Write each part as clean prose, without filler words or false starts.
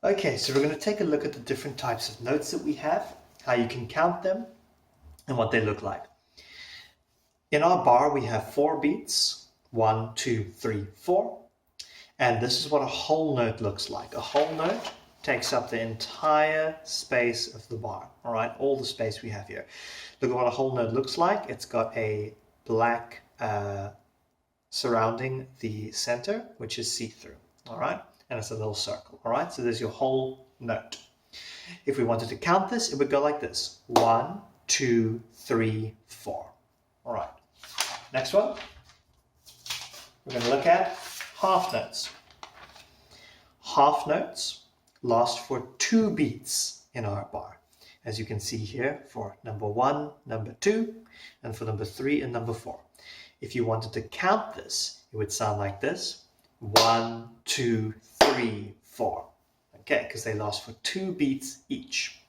Okay, so we're going to take a look at the different types of notes that we have, how you can count them, and what they look like. In our bar, we have 4 beats, 1, 2, 3, 4. And this is what a whole note looks like. A whole note takes up the entire space of the bar, all right? All the space we have here. Look at what a whole note looks like. It's got a black surrounding the center, which is see-through, all right? And it's a little circle, all right? So there's your whole note. If we wanted to count this, it would go like this. 1, 2, 3, 4. All right. Next one. We're going to look at half notes. Half notes last for 2 beats in our bar. As you can see here for number 1, number 2, and for number 3 and number 4. If you wanted to count this, it would sound like this. 1, 2, 3, 4. Okay, because they last for 2 beats each.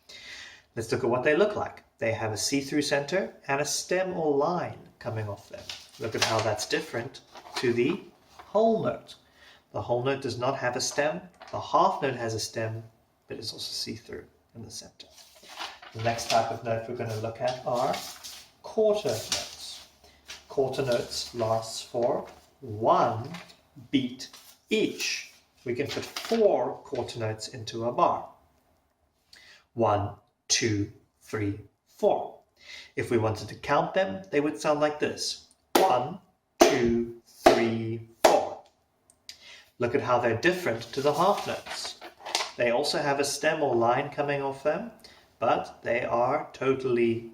Let's look at what they look like. They have a see-through center and a stem or line coming off them. Look at how that's different to the whole note. The whole note does not have a stem. The half note has a stem, but it's also see-through in the center. The next type of note we're going to look at are quarter notes. Quarter notes lasts for 1 beat each. We can put 4 quarter notes into a bar. 1, 2, 3, 4. If we wanted to count them, they would sound like this. 1, 2, 3, 4. Look at how they're different to the half notes. They also have a stem or line coming off them, but they are totally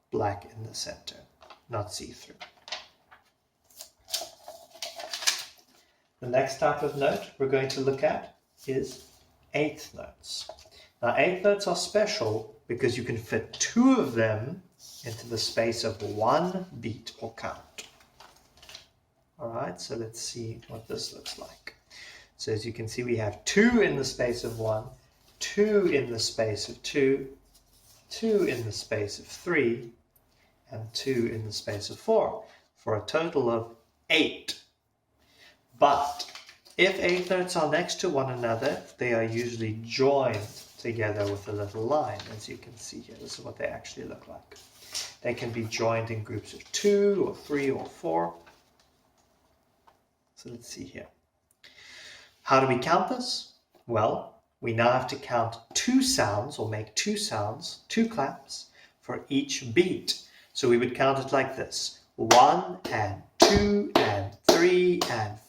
black in the center, not see-through. The next type of note we're going to look at is eighth notes. Now, eighth notes are special because you can fit 2 of them into the space of 1 beat or count. All right, so let's see what this looks like. So as you can see, we have 2 in the space of 1, 2 in the space of 2, 2 in the space of 3, and 2 in the space of 4, for a total of 8. But if eighth notes are next to one another, they are usually joined together with a little line, as you can see here. This is what they actually look like. They can be joined in groups of 2 or 3 or 4. So let's see here. How do we count this? Well, we now have to count 2 sounds, or make 2 sounds, 2 claps, for each beat. So we would count it like this. 1 and 2 and 3 and